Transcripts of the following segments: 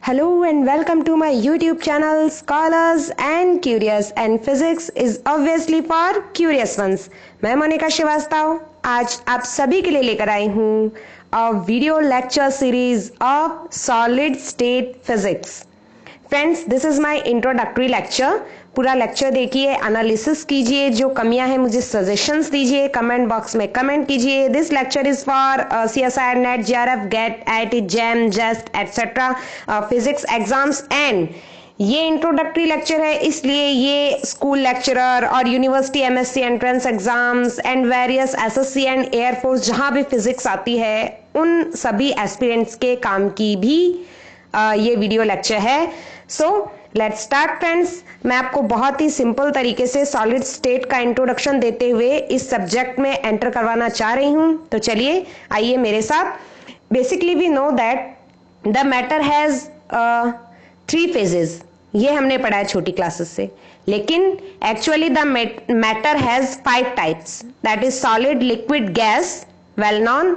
Hello and welcome to my YouTube channel Scholars and Curious, and physics is obviously for curious ones. मैं मोनिका श्रीवास्तव आज आप सभी के लिए लेकर आई हूँ a video lecture series of solid state physics. Friends, this is my introductory lecture. पूरा lecture देखिए, एनालिसिस कीजिए, जो कमियां हैं मुझे सजेशंस दीजिए, कमेंट बॉक्स में कमेंट कीजिए. This lecture is for CSIR, NET, JRF, GATE, IIT, JAM, JEST et cetera physics exams. And ये इंट्रोडक्टरी लेक्चर है, इसलिए ये स्कूल लेक्चरर और university MSc entrance exams and various SSC and air force जहां भी physics आती है उन सभी एस्पिरेंट्स के काम की भी ये वीडियो लेक्चर है. So let's start friends. मैं आपको बहुत ही सिंपल तरीके से सॉलिड स्टेट का इंट्रोडक्शन देते हुए इस सब्जेक्ट में एंटर करवाना चाह रही हूं. तो चलिए आइए मेरे साथ. Basically we know that the matter has 3 phases. ये हमने पढ़ा है छोटी क्लासेस से, लेकिन actually the matter has 5 types. That is solid, liquid, gas, well known,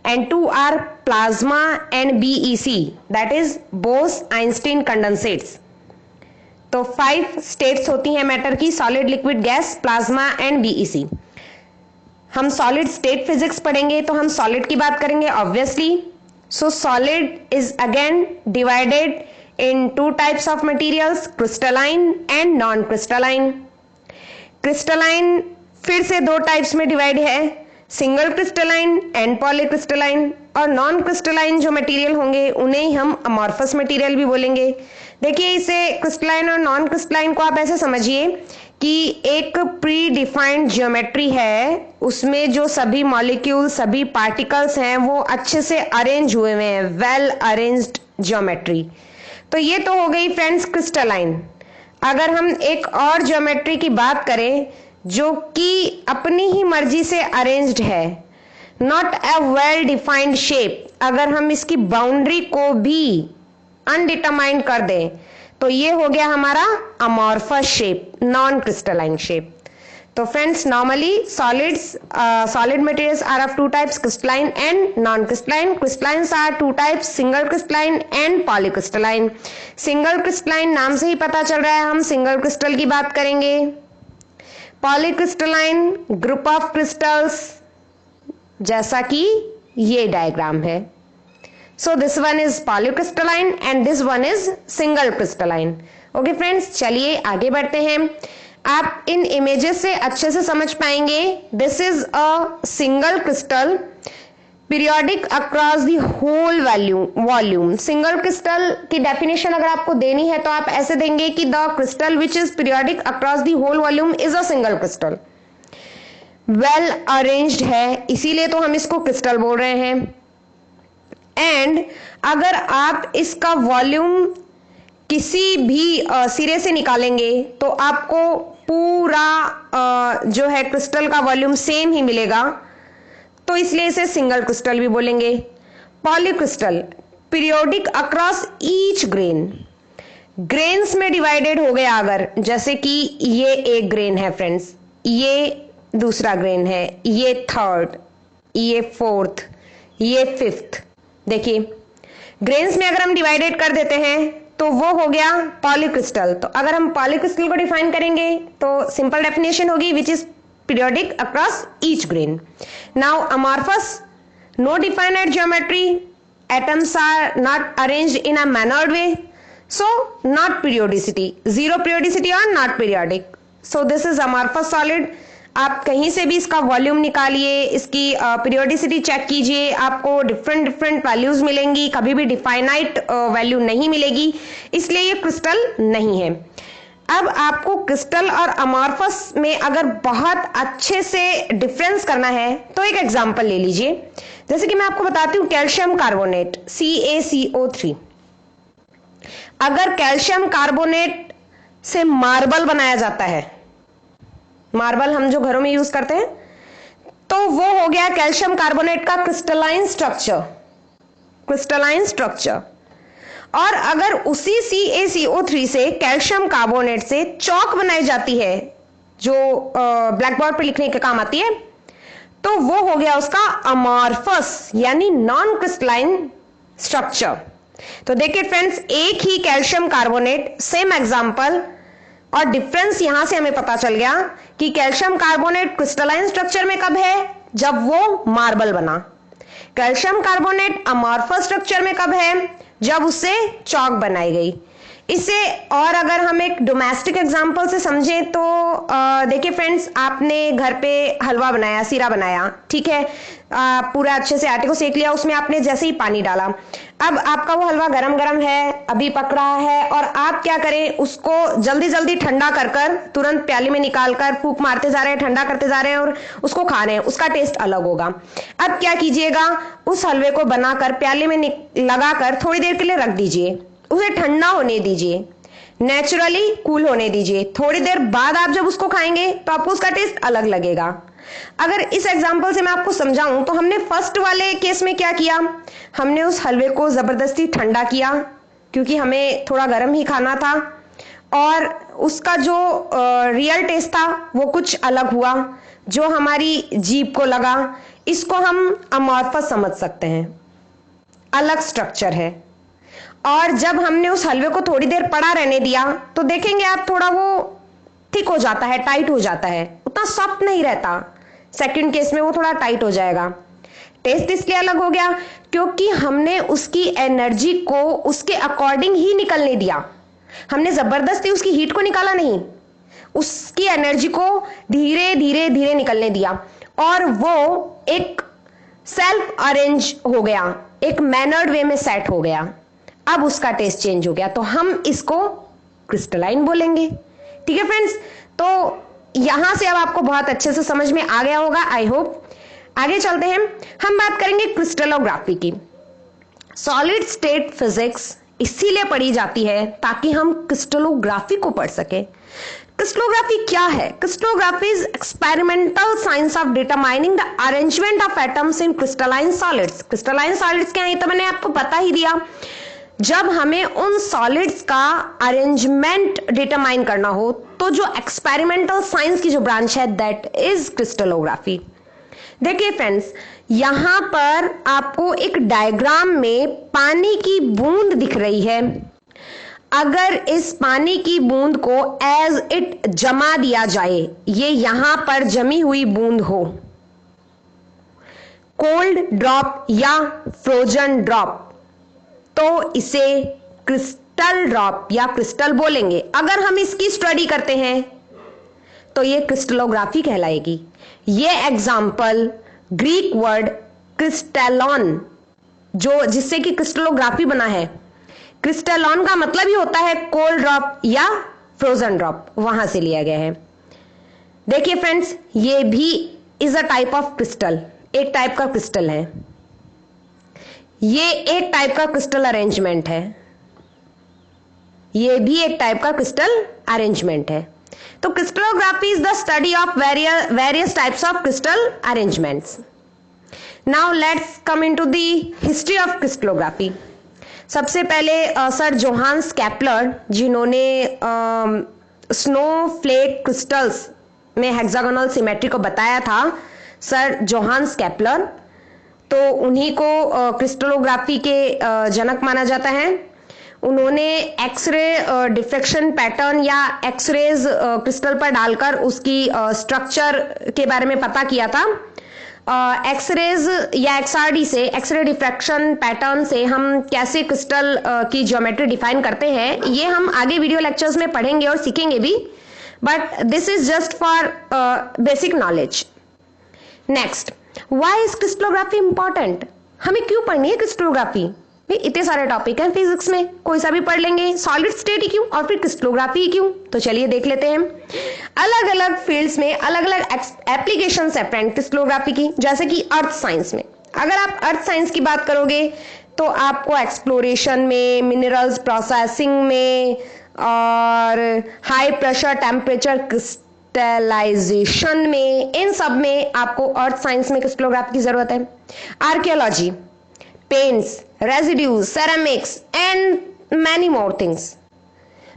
and 2 are plasma and BEC, that is Bose-Einstein condensates. तो 5 states होती हैं मैटर की: solid, liquid, gas, plasma and BEC. हम सॉलिड स्टेट फिजिक्स पढ़ेंगे तो हम solid की बात करेंगे obviously. So solid is again divided in 2 types of materials, crystalline and non crystalline. Crystalline फिर से 2 टाइप्स में डिवाइड है, सिंगल क्रिस्टलाइन एंड पॉलीक्रिस्टलाइन. और नॉन क्रिस्टलाइन जो मटेरियल होंगे उन्हें हम अमॉर्फस मटेरियल भी बोलेंगे. देखिए, इसे क्रिस्टलाइन और नॉन क्रिस्टलाइन को आप ऐसे समझिए कि एक प्री डिफाइंड ज्योमेट्री है, उसमें जो सभी मॉलिक्यूल, सभी पार्टिकल्स हैं वो अच्छे से अरेंज हुए हुए हैं, वेल अरेंज्ड ज्योमेट्री. तो ये तो हो गई फ्रेंड्स क्रिस्टलाइन. अगर हम एक और ज्योमेट्री की बात करें जो कि अपनी ही मर्जी से अरेंज्ड है, not a well defined shape, अगर हम इसकी बाउंड्री को भी अनडिटरमाइंड कर दें तो ये हो गया हमारा amorphous shape, non crystalline shape. तो friends, normally solid materials are of 2 types, crystalline and non-crystalline. Crystallines are 2 types, single crystalline and polycrystalline. Single crystalline नाम से ही पता चल रहा है, हम सिंगल क्रिस्टल की बात करेंगे. पॉलीक्रिस्टलाइन ग्रुप ऑफ क्रिस्टल्स, जैसा कि ये डायग्राम है. So this one is polycrystalline and this one is single crystalline. Okay friends, चलिए आगे बढ़ते हैं. आप इन इमेजेस से अच्छे से समझ पाएंगे. This is a single crystal periodic across the whole volume. Single crystal की डेफिनेशन अगर आपको देनी है तो आप ऐसे देंगे कि the crystal which is periodic across the whole volume is a single crystal. Well arranged है, इसीलिए तो हम इसको क्रिस्टल बोल रहे हैं. एंड अगर आप इसका वॉल्यूम किसी भी सिरे से निकालेंगे तो आपको पूरा जो है क्रिस्टल का वॉल्यूम सेम ही मिलेगा, तो इसलिए इसे सिंगल क्रिस्टल भी बोलेंगे. Polycrystal periodic across each grain, grains में डिवाइडेड हो गया. अगर जैसे कि ये एक ग्रेन है फ्रेंड्स, ये दूसरा ग्रेन है, ये थर्ड, ये फोर्थ, ये फिफ्थ. देखिए, ग्रेन्स में अगर हम डिवाइडेड कर देते हैं तो वो हो गया पॉलीक्रिस्टल. तो अगर हम पॉलीक्रिस्टल को डिफाइन करेंगे तो सिंपल डेफिनेशन होगी which is periodic across each grain. Now amorphous, no definite geometry, atoms are not arranged in a mannered way, so not periodicity, zero periodicity or not periodic. So this is amorphous solid. आप कहीं से भी इसका volume निकालिए, इसकी periodicity check कीजिए, आपको different values मिलेंगी, कभी भी डिफाइनाइट वैल्यू नहीं मिलेगी, इसलिए ये क्रिस्टल नहीं है. अब आपको क्रिस्टल और अमॉर्फस में अगर बहुत अच्छे से डिफरेंस करना है तो एक एग्जांपल ले लीजिए. जैसे कि मैं आपको बताती हूं, कैल्शियम कार्बोनेट CaCO3. अगर कैल्शियम कार्बोनेट से मार्बल बनाया जाता है, मार्बल हम जो घरों में यूज करते हैं, तो वो हो गया कैल्शियम कार्बोनेट का क्रिस्टलाइन स्ट्रक्चर. और अगर उसी CaCO3 से कैल्शियम कार्बोनेट से चौक बनाई जाती है जो ब्लैक बोर्ड पर लिखने के काम आती है, तो वो हो गया उसका अमॉर्फस यानी नॉन क्रिस्टलाइन स्ट्रक्चर. तो देखिए फ्रेंड्स, एक ही कैल्शियम कार्बोनेट, सेम एग्जांपल, और डिफरेंस यहां से हमें पता चल गया कि कैल्शियम कार्बोनेट क्रिस्टलाइन स्ट्रक्चर में कब है, जब वो मार्बल बना। कैल्शियम कार्बोनेट अमॉर्फस स्ट्रक्चर में कब है, जब उससे चॉक बनाई गई। इसे और अगर हम एक डोमेस्टिक एग्जांपल से समझें तो देखिए फ्रेंड्स, आपने घर पे हलवा बनाया, सीरा बनाया, ठीक है, पूरा अच्छे से आटे को सेक लिया, उसमें आपने जैसे ही पानी डाला, अब आपका वो हलवा गरम गरम है, अभी पक रहा है, और आप क्या करें, उसको जल्दी जल्दी ठंडा कर कर तुरंत प्याली में निकाल कर फूंक मारते जा रहे हैं, ठंडा करते जा रहे हैं और उसको खा रहे हैं, उसका टेस्ट अलग होगा। अब क्या कीजिएगा, उस हलवे को बनाकर प्याले में लगाकर थोड़ी देर के लिए रख दीजिए, उसे ठंडा होने दीजिए, नेचुरली कूल होने दीजिए। थोड़ी देर बाद आप जब उसको खाएंगे तो आपको उसका टेस्ट अलग लगेगा। अगर इस एग्जांपल से मैं आपको समझाऊं तो हमने फर्स्ट वाले केस में क्या किया, हमने उस हलवे को जबरदस्ती ठंडा किया क्योंकि हमें थोड़ा गर्म ही खाना था, और उसका जो रियल टेस्ट था वो कुछ अलग हुआ, जो हमारी जीभ को लगा। इसको हम अमॉर्फस समझ सकते हैं, अलग स्ट्रक्चर है। और जब हमने उस हलवे को थोड़ी देर पड़ा रहने दिया तो देखेंगे आप, थोड़ा वो थिक हो जाता है, टाइट हो जाता है, उतना सॉफ्ट नहीं रहता। सेकंड केस में वो थोड़ा टाइट हो जाएगा। टेस्ट इसलिए अलग हो गया क्योंकि हमने उसकी एनर्जी को उसके अकॉर्डिंग ही निकलने दिया, हमने जबरदस्ती उसकी हीट को निकाला नहीं, उसकी एनर्जी को धीरे धीरे धीरे निकलने दिया, और वो एक सेल्फ अरेंज हो गया, एक मैनर्ड वे में सेट हो गया। अब उसका टेस्ट चेंज हो गया, तो हम इसको क्रिस्टलाइन बोलेंगे। ठीक है फ्रेंड्स, तो यहां से अब आपको बहुत अच्छे से समझ में आ गया होगा, आई होप। आगे चलते हैं, हम बात करेंगे क्रिस्टलोग्राफी की। सॉलिड स्टेट फिजिक्स इसीलिए पढ़ी जाती है ताकि हम क्रिस्टलोग्राफी को पढ़ सके। क्रिस्टलोग्राफी क्या है? Crystallography is experimental science of determining the arrangement of atoms in crystalline solids. Crystalline solids क्या है, तो मैंने आपको बता ही दिया। जब हमें उन सॉलिड्स का अरेंजमेंट डिटरमाइन करना हो तो जो एक्सपेरिमेंटल साइंस की जो ब्रांच है, दैट इज क्रिस्टलोग्राफी। देखिए फ्रेंड्स, यहां पर आपको एक डायग्राम में पानी की बूंद दिख रही है। अगर इस पानी की बूंद को एज इट जमा दिया जाए, ये यहां पर जमी हुई बूंद हो, कोल्ड ड्रॉप या फ्रोजन ड्रॉप, तो इसे क्रिस्टल ड्रॉप या क्रिस्टल बोलेंगे। अगर हम इसकी स्टडी करते हैं तो ये क्रिस्टलोग्राफी कहलाएगी। ये एग्जाम्पल ग्रीक वर्ड क्रिस्टेलॉन, जो जिससे कि क्रिस्टलोग्राफी बना है, क्रिस्टेलॉन का मतलब ही होता है कोल्ड ड्रॉप या फ्रोजन ड्रॉप, वहां से लिया गया है। देखिए फ्रेंड्स, ये भी is a type of crystal, एक टाइप का क्रिस्टल है। ये एक टाइप का क्रिस्टल अरेंजमेंट है, ये भी एक टाइप का क्रिस्टल अरेंजमेंट है। तो crystallography is the study of various types of crystal arrangements. Now let's come into the history of crystallography. सबसे पहले सर जोहान्स केपलर, जिन्होंने स्नोफ्लेक क्रिस्टल्स में हेक्सागोनल सिमेट्री को बताया था, सर जोहान्स केपलर, तो उन्हीं को क्रिस्टलोग्राफी के जनक माना जाता है। उन्होंने एक्सरे डिफ्रेक्शन पैटर्न या एक्सरेज क्रिस्टल पर डालकर उसकी स्ट्रक्चर के बारे में पता किया था। एक्सरेज या एक्सआरडी से, एक्सरे डिफ्रैक्शन पैटर्न से हम कैसे क्रिस्टल की ज्योमेट्री डिफाइन करते हैं, ये हम आगे वीडियो लेक्चर्स में पढ़ेंगे और सीखेंगे भी, but this is just for basic knowledge. Next, why is crystallography important? हमें क्यों पढ़नी है क्रिस्टलोग्राफी? इतने सारे टॉपिक हैं फिजिक्स में, कोई सा भी पढ़ लेंगे। सॉलिड स्टेट ही क्यों, और फिर क्रिस्टलोग्राफी ही क्यों? तो चलिए देख लेते हैं। अलग अलग फील्ड्स में अलग अलग एप्लीकेशंस है फ्रेंड क्रिस्टलोग्राफी की। जैसे कि अर्थ साइंस में, अगर आप अर्थ साइंस की बात करोगे तो आपको एक्सप्लोरेशन में, मिनरल्स प्रोसेसिंग में, और हाई प्रेशर टेम्परेचर क्रिस्टलाइजेशन में, इन सब में आपको अर्थ साइंस में क्रिस्टलोग्राफी की जरूरत है। Archaeology, paints, residues, ceramics and many more things.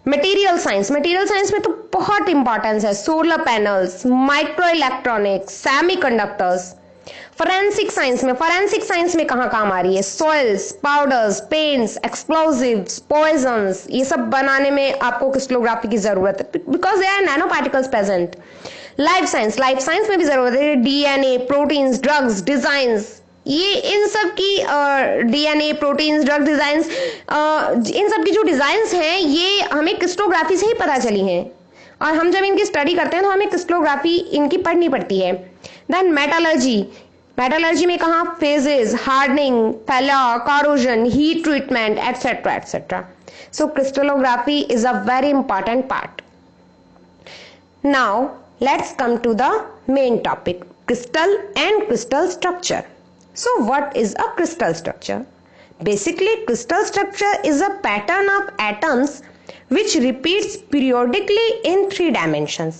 Material science, material science में तो बहुत इंपॉर्टेंस है। Solar panels, micro electronics, semiconductors, forensic science में कहाँ काम आ रही है? Soils, powders, paints, explosives, poisons, ये सब बनाने में आपको क्रिस्टलोग्राफी की जरूरत है, because they are nano particles present. Life science में भी जरूरत है, डीएनए, प्रोटीन्स, ड्रग्स, डिजाइंस, ये इन सब की डीएनए, प्रोटीन्स, ड्रग डिजाइंस, इन सब की जो डिजाइंस हैं ये हमें क्रिस्टलोग्राफी से ही पता चली हैं, और हम जब इनकी स्टडी करते हैं तो हमें क्रिस्टलोग्राफी इनकी पढ़नी पड़ती है। देन मेटलर्जी में कहा? Phases, hardening, failure, corrosion, heat treatment, etcetera etcetera. So crystallography is a very important part. Now let's come to the main topic, crystal and crystal structure. So what is a crystal structure? Basically, crystal structure is a pattern of atoms which repeats periodically in 3 dimensions.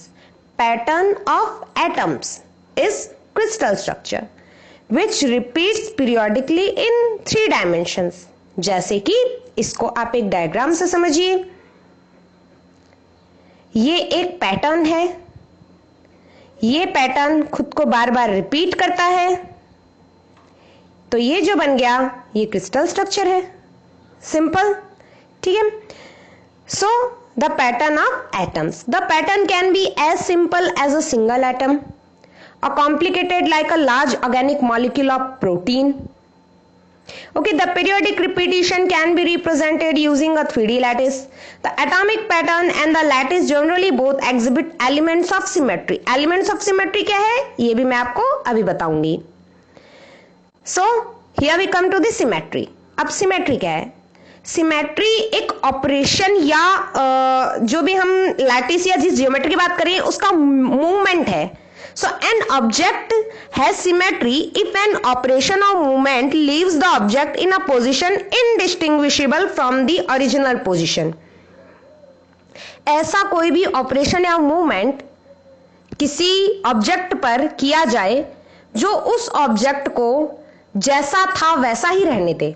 Pattern of atoms is crystal structure which repeats periodically in 3 dimensions. जैसे कि इसको आप एक diagram से समझिए, ये एक pattern है, ये पैटर्न खुद को बार बार रिपीट करता है, तो ये जो बन गया ये क्रिस्टल स्ट्रक्चर है। सिंपल, ठीक है। So the pattern of atoms, the pattern can be as simple as a single atom, or complicated like a large organic molecule of protein. Okay, the periodic repetition can be represented using a 3D lattice. The atomic pattern and the lattice generally both exhibit elements of symmetry. Elements of symmetry क्या है ये भी मैं आपको अभी बताऊंगी. So here we come to the symmetry. अब symmetry क्या है? सिमेट्री एक ऑपरेशन या जो भी हम लैटिस या जिस जियोमेट्री की बात करें उसका मूवमेंट है. So an object has symmetry if an operation or movement leaves the object in a position indistinguishable from the original position. ऐसा कोई भी ऑपरेशन या मूवमेंट किसी ऑब्जेक्ट पर किया जाए जो उस ऑब्जेक्ट को जैसा था वैसा ही रहने दे.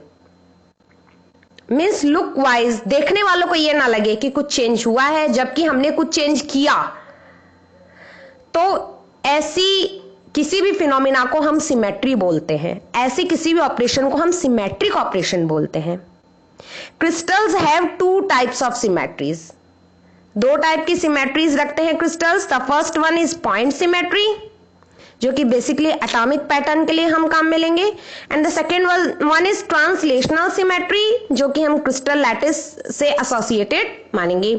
मीन्स लुक वाइज देखने वालों को यह ना लगे कि कुछ चेंज हुआ है जबकि हमने कुछ चेंज किया. तो ऐसी किसी भी फिनोमिना को हम सिमेट्री बोलते हैं, ऐसे किसी भी ऑपरेशन को हम सिमेट्रिक ऑपरेशन बोलते हैं. Crystals have 2 types of symmetries. 2 type की सिमेट्रीज रखते हैं crystals. The first one is point symmetry जो कि बेसिकली एटॉमिक पैटर्न के लिए हम काम में लेंगे, and the second one is translational symmetry जो कि हम क्रिस्टल लैटिस से एसोसिएटेड मानेंगे.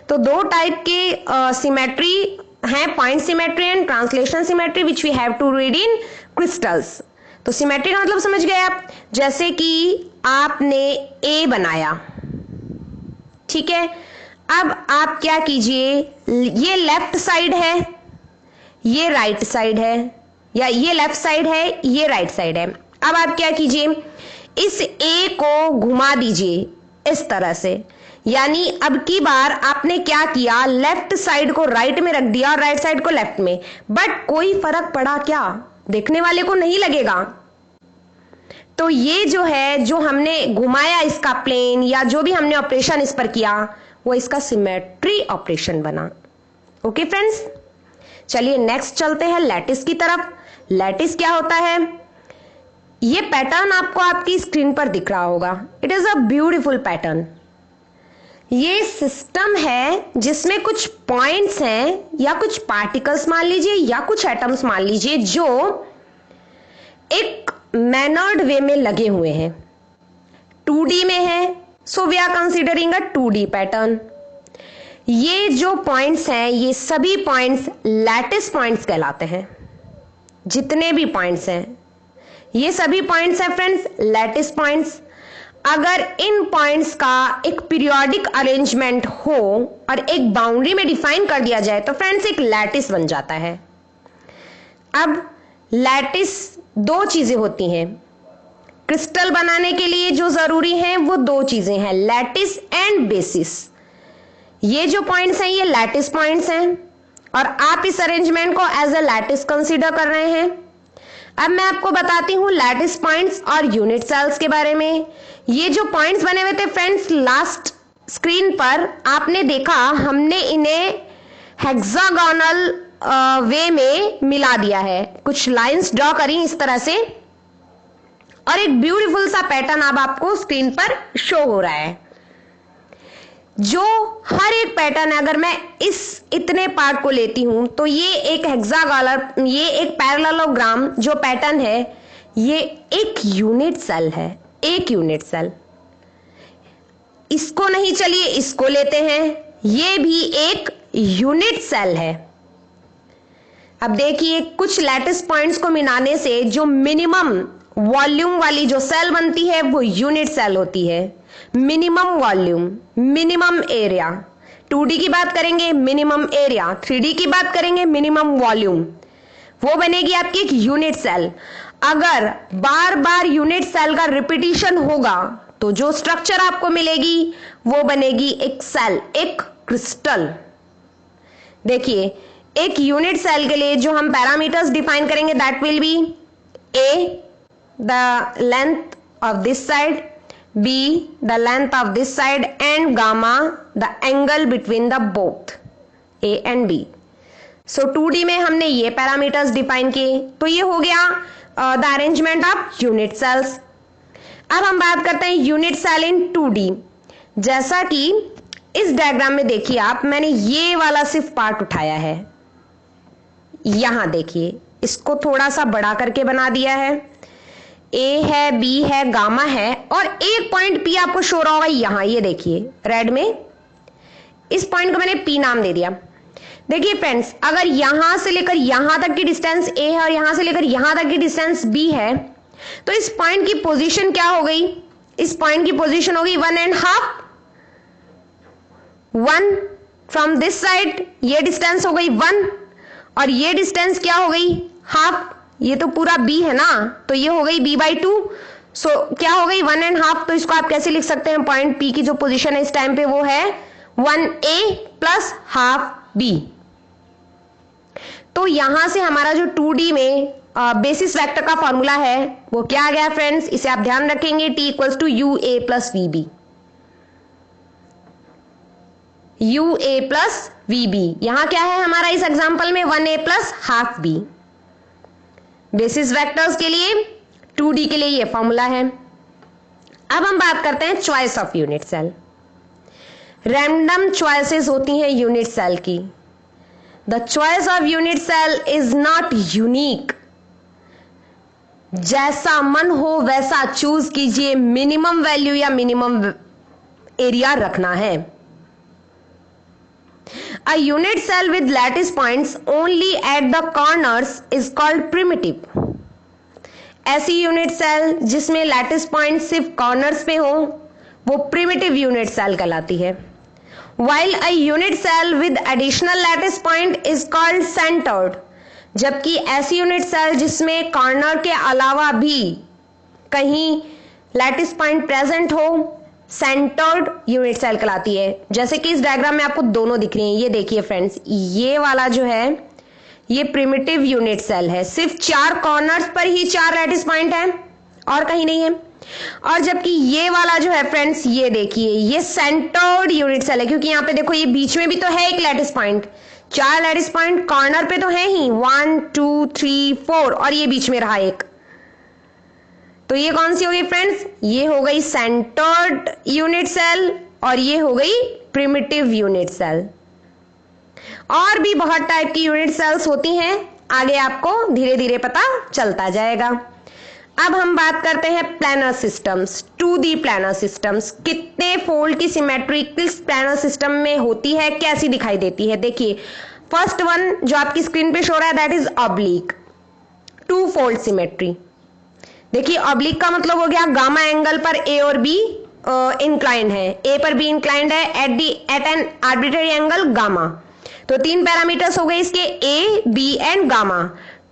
तो 2 टाइप के सिमेट्री है, point symmetry and translational symmetry, which we have to read in crystals. तो सिमेट्री का मतलब समझ गए आप. जैसे कि आपने ए बनाया, ठीक है. अब आप क्या कीजिए, ये लेफ्ट साइड है, ये राइट साइड है, या ये लेफ्ट साइड है, ये राइट साइड है. अब आप क्या कीजिए, इस ए को घुमा दीजिए इस तरह से. यानी अब की बार आपने क्या किया, लेफ्ट साइड को राइट में रख दिया और राइट साइड को लेफ्ट में. बट कोई फर्क पड़ा क्या? देखने वाले को नहीं लगेगा. तो ये जो है, जो हमने घुमाया इसका प्लेन या जो भी हमने ऑपरेशन इस पर किया, वो इसका सिमेट्री ऑपरेशन बना. ओके फ्रेंड्स, चलिए नेक्स्ट चलते हैं लैटिस की तरफ. लैटिस क्या होता है? ये पैटर्न आपको आपकी स्क्रीन पर दिख रहा होगा. It is a beautiful pattern. ये सिस्टम है जिसमें कुछ पॉइंट्स हैं या कुछ पार्टिकल्स मान लीजिए या कुछ एटम्स मान लीजिए जो एक मैनर्ड वे में लगे हुए हैं. 2D में है, so we are considering a 2D pattern. ये जो पॉइंट्स हैं ये सभी पॉइंट्स लैटिस पॉइंट्स कहलाते हैं. जितने भी पॉइंट्स हैं ये सभी पॉइंट्स हैं फ्रेंड्स लैटिस पॉइंट्स. अगर इन पॉइंट्स का एक पीरियोडिक अरेंजमेंट हो और एक बाउंड्री में डिफाइन कर दिया जाए तो फ्रेंड्स एक लैटिस बन जाता है. अब लैटिस 2 चीजें होती हैं. क्रिस्टल बनाने के लिए जो जरूरी है वो 2 चीजें हैं, लैटिस एंड बेसिस. ये जो पॉइंट्स हैं ये लैटिस पॉइंट्स हैं और आप इस अरेंजमेंट को एज ए लैटिस कंसीडर कर रहे हैं. अब मैं आपको बताती हूं लैटिस पॉइंट्स और यूनिट सेल्स के बारे में. ये जो पॉइंट्स बने हुए थे फ्रेंड्स लास्ट स्क्रीन पर आपने देखा, हमने इन्हें हेक्सागोनल वे में मिला दिया है, कुछ लाइंस ड्रॉ करी इस तरह से, और एक ब्यूटीफुल सा पैटर्न अब आपको स्क्रीन पर शो हो रहा है। जो हर एक पैटर्न है, अगर मैं इस इतने पार्ट को लेती हूं तो ये एक हेक्सागोनल, ये एक पैरेललोग्राम जो पैटर्न है, ये एक यूनिट सेल है, एक यूनिट सेल। इसको नहीं, चलिए इसको लेते हैं, ये भी एक यूनिट सेल है। अब देखिए, कुछ लैटिस पॉइंट्स को मिलाने से जो मिनिमम वॉल्यूम वाली जो सेल बनती है वो यूनिट सेल होती है। Minimum volume, minimum area, 2D की बात करेंगे मिनिमम एरिया, 3D की बात करेंगे मिनिमम वॉल्यूम, वो बनेगी आपकी एक यूनिट सेल। अगर बार बार यूनिट सेल का रिपीटिशन होगा तो जो स्ट्रक्चर आपको मिलेगी वो बनेगी एक सेल, एक क्रिस्टल। देखिए, एक यूनिट सेल के लिए जो हम पैरामीटर्स डिफाइन करेंगे, that will be A the length of this side, B the length of this side, and gamma the angle between the both A and B. So 2D में हमने ये parameters define किए, तो ये हो गया the arrangement of unit cells. अब हम बात करते हैं यूनिट सेल इन 2D। जैसा कि इस डायग्राम में देखिए आप, मैंने ये वाला सिर्फ पार्ट उठाया है, यहां देखिए, इसको थोड़ा सा बड़ा करके बना दिया है। ए है, बी है, गामा है, और एक पॉइंट पी आपको शो रहा होगा यहां, ये देखिए रेड में, इस पॉइंट को मैंने पी नाम दे दिया। देखिए फ्रेंड्स, अगर यहां से लेकर यहां तक की डिस्टेंस ए है और यहां से लेकर यहां तक की डिस्टेंस बी है, तो इस पॉइंट की पोजीशन क्या हो गई? इस पॉइंट की पोजीशन होगी 1.5, 1 फ्रॉम दिस साइड, ये डिस्टेंस हो गई 1, और ये डिस्टेंस क्या हो गई? हाफ। ये तो पूरा b है ना, तो ये हो गई b/2। सो क्या हो गई? 1.5। तो इसको आप कैसे लिख सकते हैं? पॉइंट p की जो पोजीशन है इस टाइम पे वो है 1a प्लस हाफ b। तो यहां से हमारा जो 2D में बेसिस वेक्टर का फॉर्मूला है वो क्या आ गया फ्रेंड्स? इसे आप ध्यान रखेंगे, t = ua plus vb। ua plus vb, यहां क्या है हमारा इस एग्जाम्पल में? 1a plus half b। Basis vectors के लिए 2D के लिए ये फॉर्मूला है। अब हम बात करते हैं choice of unit cell. Random choices होती हैं यूनिट सेल की। The choice of unit cell is not unique. जैसा मन हो वैसा चूज कीजिए, मिनिमम वैल्यू या मिनिमम एरिया रखना है। A unit cell with lattice points only at the corners is called primitive. ऐसी यूनिट सेल जिसमें लैटिस पॉइंट सिर्फ कॉर्नर्स पे हो वो प्रिमिटिव यूनिट सेल कहलाती है। While a unit cell with additional lattice point is called centered. जबकि ऐसी यूनिट सेल जिसमें कॉर्नर के अलावा भी कहीं लैटिस पॉइंट प्रेजेंट हो, सेंटर्ड यूनिट सेल कहलाती है। जैसे कि इस डायग्राम में आपको दोनों दिख रही हैं, ये देखिए फ्रेंड्स, ये वाला जो है ये प्रिमिटिव यूनिट सेल है, सिर्फ 4 कॉर्नर्स पर ही 4 लैटिस पॉइंट है और कहीं नहीं है। और जबकि ये वाला जो है फ्रेंड्स, ये देखिए ये सेंटर्ड यूनिट सेल है, क्योंकि यहाँ पे देखो ये बीच में भी तो है एक lattice point, 4 lattice point corner पे तो है ही, 1 2 3 4, और ये बीच में रहा एक। तो ये कौन सी हो गई फ्रेंड्स? ये हो गई सेंटर्ड यूनिट सेल और ये हो गई प्रिमिटिव यूनिट सेल। और भी बहुत टाइप की यूनिट सेल्स होती हैं, आगे आपको धीरे धीरे पता चलता जाएगा। अब हम बात करते हैं planar systems, 2D planar systems. कितने फोल्ड की सिमेट्री किस प्लानर सिस्टम में होती है, कैसी दिखाई देती है? देखिए फर्स्ट वन जो आपकी स्क्रीन पे शो रहा है that is oblique 2 fold symmetry. देखिए ऑब्लिक का मतलब हो गया गामा एंगल पर ए और बी इंक्लाइंड है, ए पर बी इंक्लाइंड है at an arbitrary angle gamma. तो 3 पैरामीटर्स हो गए इसके, a b and gamma.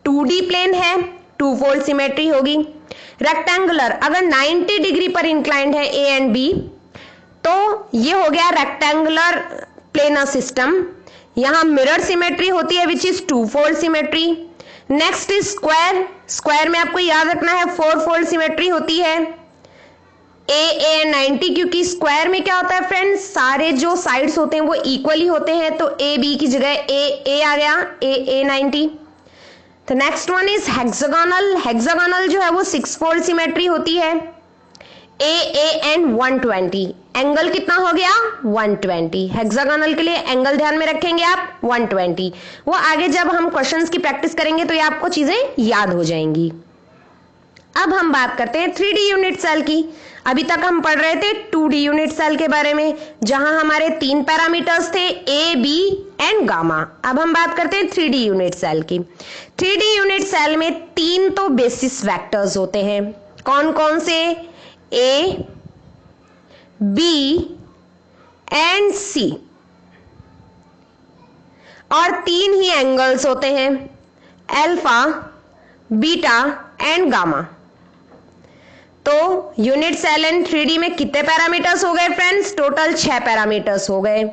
2D plane है, 2 फोल्ड सिमेट्री होगी। रेक्टेंगुलर, अगर 90 डिग्री पर इंक्लाइंड है ए एंड बी तो ये हो गया रेक्टेंगुलर प्लेनर सिस्टम। यहां मिरर सिमेट्री होती है which is 2 fold symmetry. Next is square. Square में आपको याद रखना है 4 फोल्ड सिमेट्री होती है, ए एंड 90, क्योंकि स्क्वायर में क्या होता है फ्रेंड्स, सारे जो साइड्स होते हैं वो इक्वली होते हैं, तो ए बी की जगह ए आ गया, ए 90। तो next one is hexagonal. Hexagonal जो है वो 6-4 सिमेट्री होती है, ए एंड 120। एंगल कितना हो गया, 120। हेक्सागोनल के लिए एंगल ध्यान में रखेंगे आप 120। वो आगे जब हम क्वेश्चंस की प्रैक्टिस करेंगे तो ये आपको चीजें याद हो जाएंगी। अब हम बात करते हैं 3D यूनिट सेल की। अभी तक हम पढ़ रहे थे 2D यूनिट सेल के बारे में, जहां हमारे 3 पैरामीटर्स थे, ए बी एंड गामा। अब हम बात करते हैं 3D यूनिट सेल की। 3D यूनिट सेल में 3 तो बेसिस वेक्टर्स होते हैं। कौन कौन से, ए बी एंड सी, और 3 ही एंगल्स होते हैं, अल्फा, बीटा एंड गामा। तो यूनिट सेल एंड 3D में कितने पैरामीटर्स हो गए फ्रेंड्स, टोटल 6 पैरामीटर्स हो गए।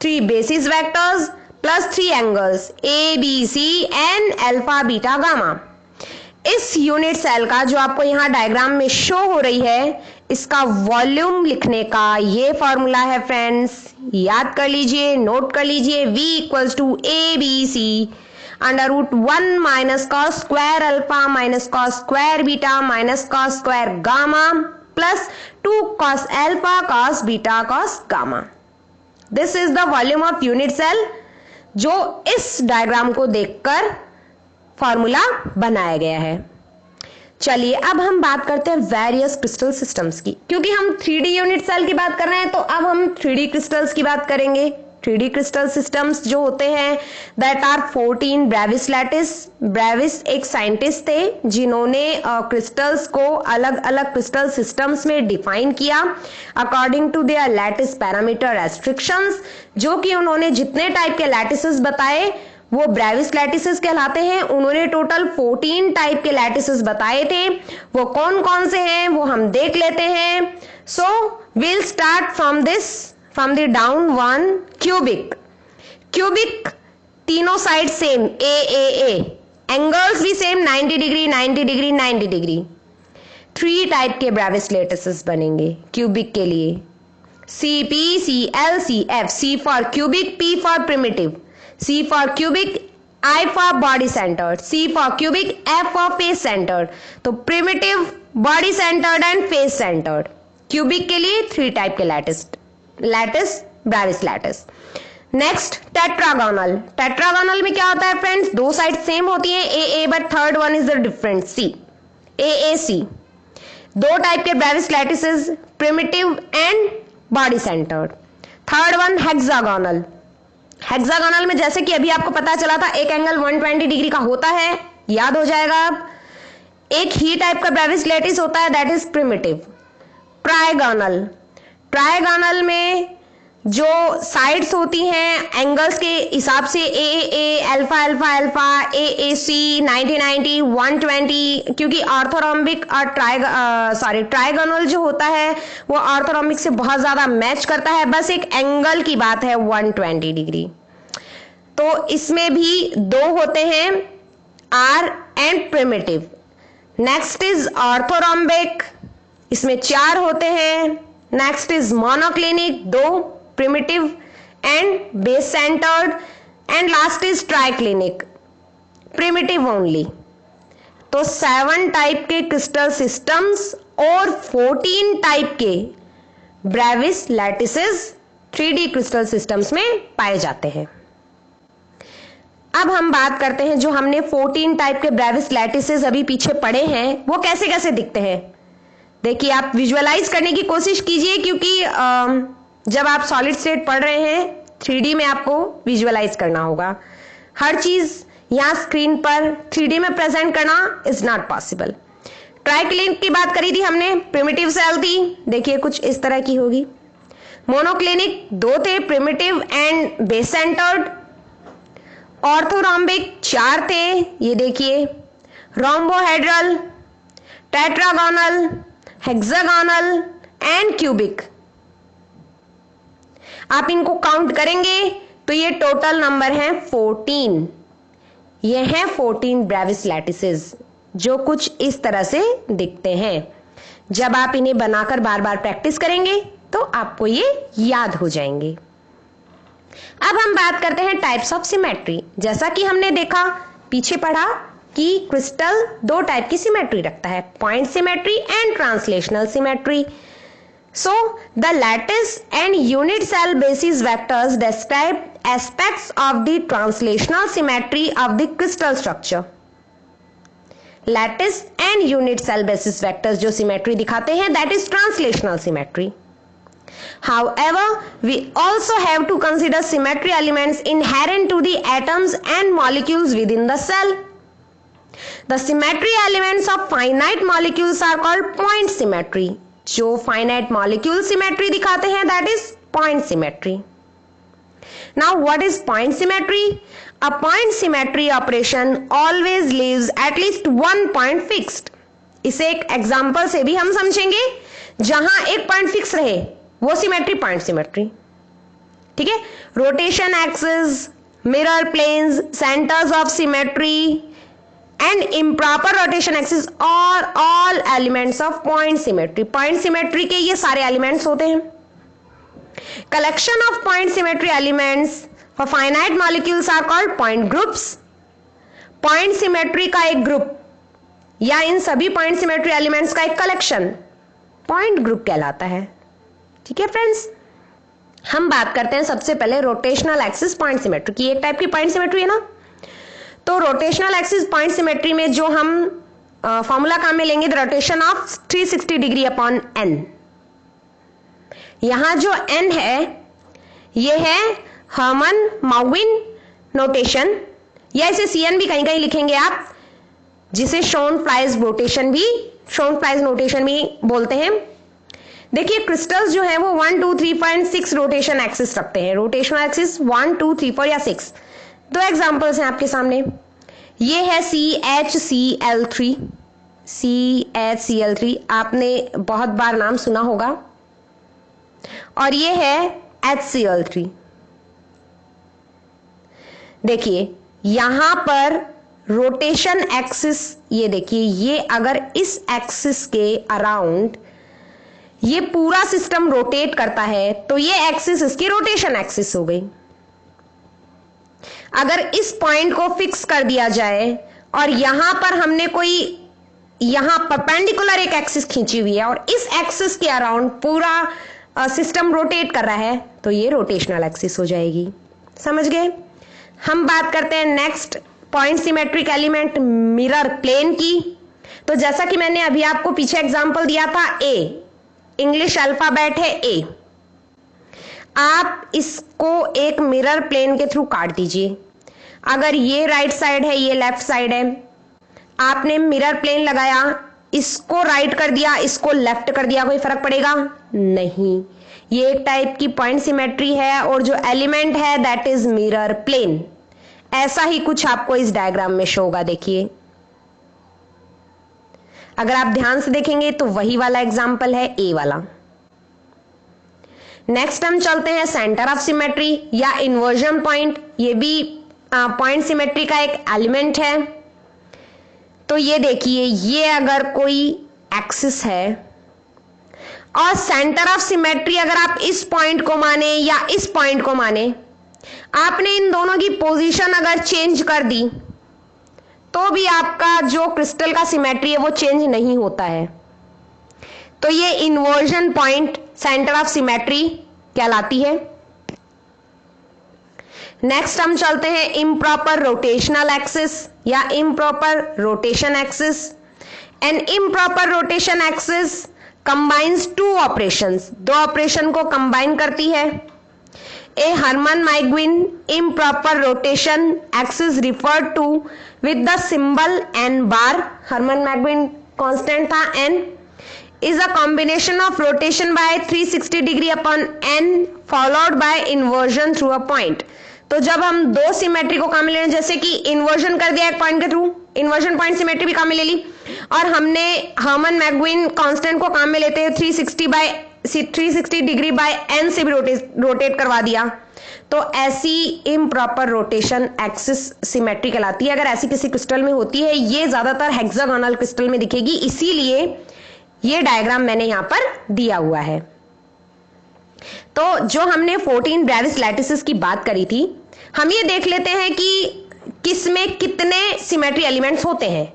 3 basis vectors plus 3 angles, a B c and alpha beta gamma. इस यूनिट सेल का जो आपको यहां डायग्राम में शो हो रही है, इसका वॉल्यूम लिखने का ये फॉर्मूला है फ्रेंड्स, याद कर लीजिए, नोट कर लीजिए। V equals to a B c under root 1 minus cos square alpha minus cos square beta minus cos square gamma plus 2 cos alpha cos beta cos gamma. This is the volume of unit cell, जो इस diagram को देखकर formula बनाया गया है। चलिए अब हम बात करते हैं वेरियस क्रिस्टल सिस्टम्स की। क्योंकि हम 3D यूनिट सेल की बात कर रहे हैं तो अब हम 3D क्रिस्टल्स की बात करेंगे। 3D क्रिस्टल सिस्टम्स जो होते हैं that are 14 Bravais lattice. Bravais एक साइंटिस्ट थे जिन्होंने क्रिस्टल्स को अलग अलग क्रिस्टल सिस्टम्स में डिफाइन किया according to their lattice parameter restrictions. जो कि उन्होंने जितने टाइप के लैटिसेस बताए वो ब्रेविस लैटिसेस कहलाते हैं। उन्होंने टोटल 14 टाइप के लैटिसेस बताए थे। वो कौन कौन से हैं वो हम देख लेते हैं। So will start from the down one, cubic. Cubic तीनों साइड सेम, ए एंगल्स भी same, 90 degree 90 degree 90 degree. 3 type के ब्रेविस लैटिसेस बनेंगे क्यूबिक के लिए, C P C L C F. C for cubic, P for primitive, C for cubic, I for body centered, C for cubic, F for face centered। तो primitive, body centered and face centered। Cubic के लिए 3 type के lattice Brevis lattice. Next tetragonal. Tetragonal में क्या होता है friends, 2 side same होती हैं, A but third one is the different, C, A C. 2 type के Bravais lattices, primitive and body centred. Third one hexagonal. Hexagonal में जैसे कि अभी आपको पता चला था एक एंगल 120 डिग्री का होता है, याद हो जाएगा अब। एक ही टाइप का ब्रेविस लैटिस होता है that is primitive. Trigonal. Trigonal में जो साइड्स होती हैं एंगल्स के हिसाब से, ए अल्फा अल्फा अल्फा, ए सी, 90 90 120। क्योंकि ऑर्थोरोम्बिक और ट्राइगोनल जो होता है वो ऑर्थोरोम्बिक से बहुत ज्यादा मैच करता है, बस एक एंगल की बात है 120 डिग्री। तो इसमें भी 2 होते हैं, R and primitive. Next is orthorhombic, इसमें 4 होते हैं। Next is monoclinic, 2 primitive and base centred. And last is triclinic, primitive only. तो 7 टाइप के क्रिस्टल सिस्टम्स और 14 टाइप के Bravais lattices 3D crystal systems में पाए जाते हैं। अब हम बात करते हैं जो हमने 14 टाइप के ब्रेविस लैटिसेस अभी पीछे पढ़े हैं वो कैसे कैसे दिखते हैं। देखिए आप विजुअलाइज करने की कोशिश कीजिए, क्योंकि जब आप सॉलिड स्टेट पढ़ रहे हैं 3D में आपको विजुअलाइज करना होगा। हर चीज यहां स्क्रीन पर 3D में प्रेजेंट करना इज नॉट पॉसिबल। ट्राइक्लिनिक की बात करी थी हमने, प्रिमिटिव सेल थी, देखिए कुछ इस तरह की होगी। मोनोक्लिनिक 2 थे, primitive and base centred. Orthorhombic 4 थे, ये देखिए, rhombohedral, tetragonal, hexagonal and cubic. आप इनको काउंट करेंगे तो ये टोटल नंबर है 14। ये हैं 14 ब्रेविस लैटिसेस जो कुछ इस तरह से दिखते हैं। जब आप इन्हें बनाकर बार बार प्रैक्टिस करेंगे तो आपको ये याद हो जाएंगे। अब हम बात करते हैं टाइप्स ऑफ सिमेट्री। जैसा कि हमने देखा, पीछे पढ़ा कि क्रिस्टल दो टाइप की सिमेट्री रखता है, point symmetry and translational symmetry. So, the lattice and unit cell basis vectors describe aspects of the translational symmetry of the crystal structure. Lattice and unit cell basis vectors जो symmetry दिखाते हैं, that is translational symmetry. However, we also have to consider symmetry elements inherent to the atoms and molecules within the cell. The symmetry elements of finite molecules are called point symmetry. जो finite molecule symmetry दिखाते हैं, that is point symmetry. Now, what is point symmetry? A point symmetry operation always leaves at least one point fixed. इसे एक example से भी हम समझेंगे, जहां एक पॉइंट फिक्स रहे वो सिमेट्री पॉइंट सिमेट्री। ठीक है, rotation axis, mirror planes, centres of symmetry and improper rotation axis are all elements of point symmetry. Point symmetry के ये सारे elements होते हैं। Collection of point symmetry elements for finite molecules are called point groups. Point symmetry का एक group या इन सभी point symmetry elements का एक कलेक्शन point group कहलाता है। ठीक है फ्रेंड्स, हम बात करते हैं सबसे पहले रोटेशनल एक्सिस पॉइंट सिमेट्री की। एक टाइप की पॉइंट सिमेट्री है ना, तो रोटेशनल एक्सिस पॉइंट सिमेट्री में जो हम फॉर्मूला काम में लेंगे, the rotation of 360 degree upon n. यहां जो एन है ये है हर्मन माउगिन नोटेशन, या इसे सीएन भी कहीं कहीं लिखेंगे आप, जिसे शोनफ्लाइज नोटेशन भी बोलते हैं। देखिए, क्रिस्टल्स जो है वो 1 2 3.6 रोटेशन एक्सिस रखते हैं। रोटेशनल एक्सिस 1 2 3 4 या 6। दो एग्जाम्पल्स हैं आपके सामने। ये है CHCl3, आपने बहुत बार नाम सुना होगा, और ये है HCl3। देखिए यहां पर रोटेशन एक्सिस, ये देखिए, ये अगर इस एक्सिस के अराउंड ये पूरा सिस्टम रोटेट करता है तो ये एक्सिस इसकी रोटेशन एक्सिस हो गई। अगर इस पॉइंट को फिक्स कर दिया जाए और यहां पर हमने कोई यहां परपेंडिकुलर एक एक्सिस खींची हुई है और इस एक्सिस के अराउंड पूरा सिस्टम रोटेट कर रहा है, तो ये रोटेशनल एक्सिस हो जाएगी। समझ गए? हम बात करते हैं next point symmetric element mirror plane की। तो जैसा कि मैंने अभी आपको पीछे एग्जांपल दिया था, ए इंग्लिश अल्फाबेट है ए, आप इसको एक मिरर प्लेन के थ्रू काट दीजिए। अगर ये राइट साइड है, ये लेफ्ट साइड है, आपने मिरर प्लेन लगाया, इसको राइट कर दिया, इसको लेफ्ट कर दिया, कोई फर्क पड़ेगा नहीं। ये एक टाइप की पॉइंट सिमेट्री है और जो एलिमेंट है दैट इज मिरर प्लेन। ऐसा ही कुछ आपको इस डायग्राम में शो होगा। देखिए, अगर आप ध्यान से देखेंगे तो वही वाला एग्जाम्पल है ए वाला। नेक्स्ट हम चलते हैं सेंटर ऑफ सिमेट्री या इन्वर्जन पॉइंट। ये भी पॉइंट सिमेट्री का एक एलिमेंट है। तो ये देखिए, ये अगर कोई एक्सिस है और सेंटर ऑफ सिमेट्री अगर आप इस पॉइंट को माने या इस पॉइंट को माने, आपने इन दोनों की पोजीशन अगर चेंज कर दी तो भी आपका जो क्रिस्टल का सिमेट्री है वो चेंज नहीं होता है। तो ये inversion point centre of symmetry कहलाती है। नेक्स्ट हम चलते हैं इम्प्रॉपर रोटेशनल एक्सिस या improper rotation axis. An improper rotation axis combines two operations, दो ऑपरेशन को कंबाइन करती है। A Hermann Mauguin improper rotation axis referred to with the symbol N bar, Hermann Mauguin constant था N, is a combination of rotation by 360 degree upon n followed by inversion through a point। तो जब हम दो symmetry को काम में ले, जैसे कि इन्वर्जन कर दिया एक पॉइंट के थ्रू, इन्वर्जन पॉइंट सिमेट्री भी काम में ले ली, और हमने हर्मन मैग्विन कांस्टेंट को काम में लेते हुए 360 डिग्री बाय n से भी रोटेट करवा दिया, तो ऐसी इम्प्रॉपर रोटेशन एक्सिस सिमेट्री कहलाती है। अगर ऐसी किसी क्रिस्टल में होती है, ये ज्यादातर हेक्सागोनल क्रिस्टल में दिखेगी, इसीलिए ये डायग्राम मैंने यहां पर दिया हुआ है। तो जो हमने 14 ब्रेविस लैटिसेस की बात करी थी, हम ये देख लेते हैं कि किसमें कितने सिमेट्री एलिमेंट्स होते हैं,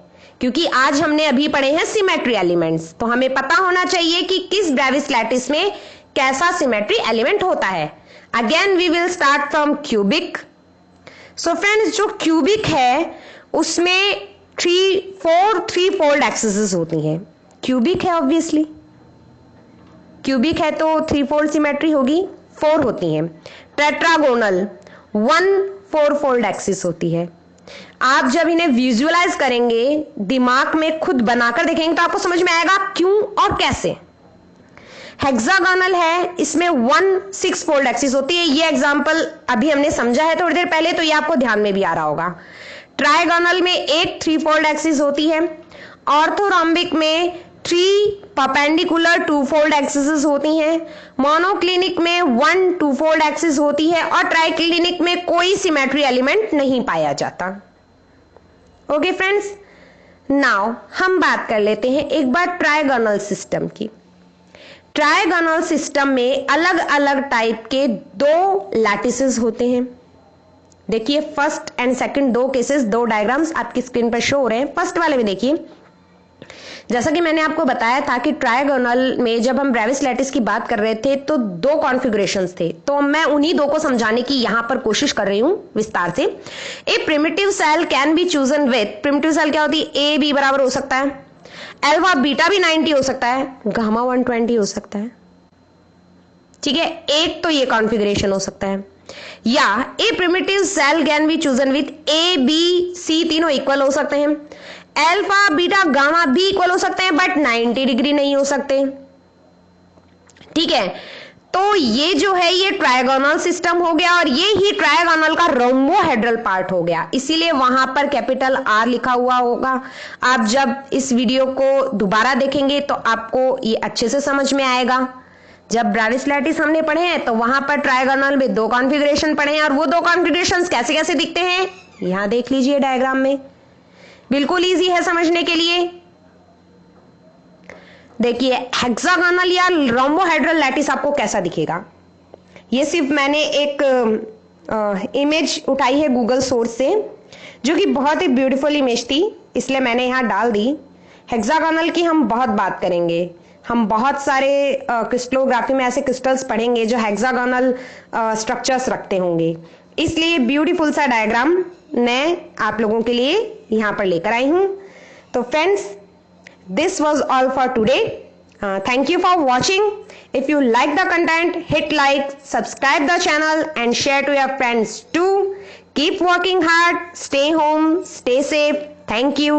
क्योंकि आज हमने अभी पढ़े हैं सिमेट्री एलिमेंट्स, तो हमें पता होना चाहिए कि किस ब्रेविस लैटिस में कैसा सिमेट्री एलिमेंट होता है। Again we will start from cubic. So friends, जो क्यूबिक है उसमें 4 थ्री फोल्ड एक्सिस होती हैं। क्यूबिक है, ऑब्वियसली क्यूबिक है तो 3 फोल्ड सिमेट्री होगी, 4 होती हैं। टेट्रागोनल 1 4 फोल्ड एक्सिस होती है। आप जब इन्हें विजुअलाइज करेंगे, दिमाग में खुद बनाकर देखेंगे, तो आपको समझ में आएगा क्यों और कैसे। हेक्सागोनल है, इसमें 1 6 फोल्ड एक्सिस होती है। ये एग्जांपल अभी हमने समझा है थोड़ी देर पहले, तो ये आपको ध्यान में भी आ रहा होगा। ट्राइगोनल में 8 3 फोल्ड एक्सिस होती है। ऑर्थोरोम्बिक में 3 परपेंडिकुलर 2 फोल्ड एक्सिस होती हैं। मोनोक्लिनिक में 1 2 फोल्ड एक्सिस होती है और ट्राइक्लिनिक में कोई सिमेट्री एलिमेंट नहीं पाया जाता। ओके फ्रेंड्स, नाउ हम बात कर लेते हैं एक बार ट्राइगोनल सिस्टम की। ट्राइगोनल सिस्टम में अलग अलग टाइप के 2 लैटिसेस होते हैं। देखिए, first and second 2 cases, 2 diagrams आपकी स्क्रीन पर शो हो रहे हैं। फर्स्ट वाले में देखिए, जैसा कि मैंने आपको बताया था कि ट्राइगोनल में जब हम ब्रेविस लैटिस की बात कर रहे थे तो 2 कॉन्फ़िगरेशंस थे, तो मैं उन्हीं 2 को समझाने की यहां पर कोशिश कर रही हूं विस्तार से। A primitive cell can be chosen with, primitive cell क्या होती है, ए बी बराबर हो सकता है, अल्फा बीटा भी 90 हो सकता है, गामा 120 हो सकता है। ठीक है, एक तो ये कॉन्फ़िगरेशन हो सकता है। या a primitive cell can be chosen with A B C तीनों इक्वल हो सकते हैं, अल्फा बीटा गामा भी इक्वल हो सकते हैं, बट 90 डिग्री नहीं हो सकते। ठीक है, तो ये जो है ये ट्रायगोनल सिस्टम हो गया, और ये ही ट्रायगोनल का रोम्बोहेड्रल पार्ट हो गया, इसीलिए वहां पर कैपिटल आर लिखा हुआ होगा। आप जब इस वीडियो को दोबारा देखेंगे तो आपको ये अच्छे से समझ में आएगा। जब ब्रेविस लैटिस हमने पढ़े हैं तो वहां पर ट्रायगोनल में 2 कॉन्फ़िगरेशन पढ़े हैं, और वो 2 कॉन्फ़िगरेशंस कैसे कैसे दिखते हैं यहां देख लीजिए डायग्राम में। बिल्कुल इजी है समझने के लिए। देखिए, हेक्सागोनल या रोम्बोहेड्रल लैटिस आपको कैसा दिखेगा। ये सिर्फ मैंने एक इमेज उठाई है गूगल सोर्स से, जो कि बहुत ही ब्यूटीफुल इमेज थी, इसलिए मैंने यहां डाल दी। हेक्सागोनल की हम बहुत बात करेंगे, हम बहुत सारे क्रिस्टलोग्राफी में ऐसे क्रिस्टल्स पढ़ेंगे जो हेक्सागोनल स्ट्रक्चर्स रखते होंगे, इसलिए ब्यूटीफुल सा डायग्राम मैं आप लोगों के लिए यहां पर लेकर आई हूं। तो friends, this was all for today. Thank you for watching. If you like the content, hit like, subscribe the channel and share to your friends too. Keep working hard, stay home, stay safe. Thank you.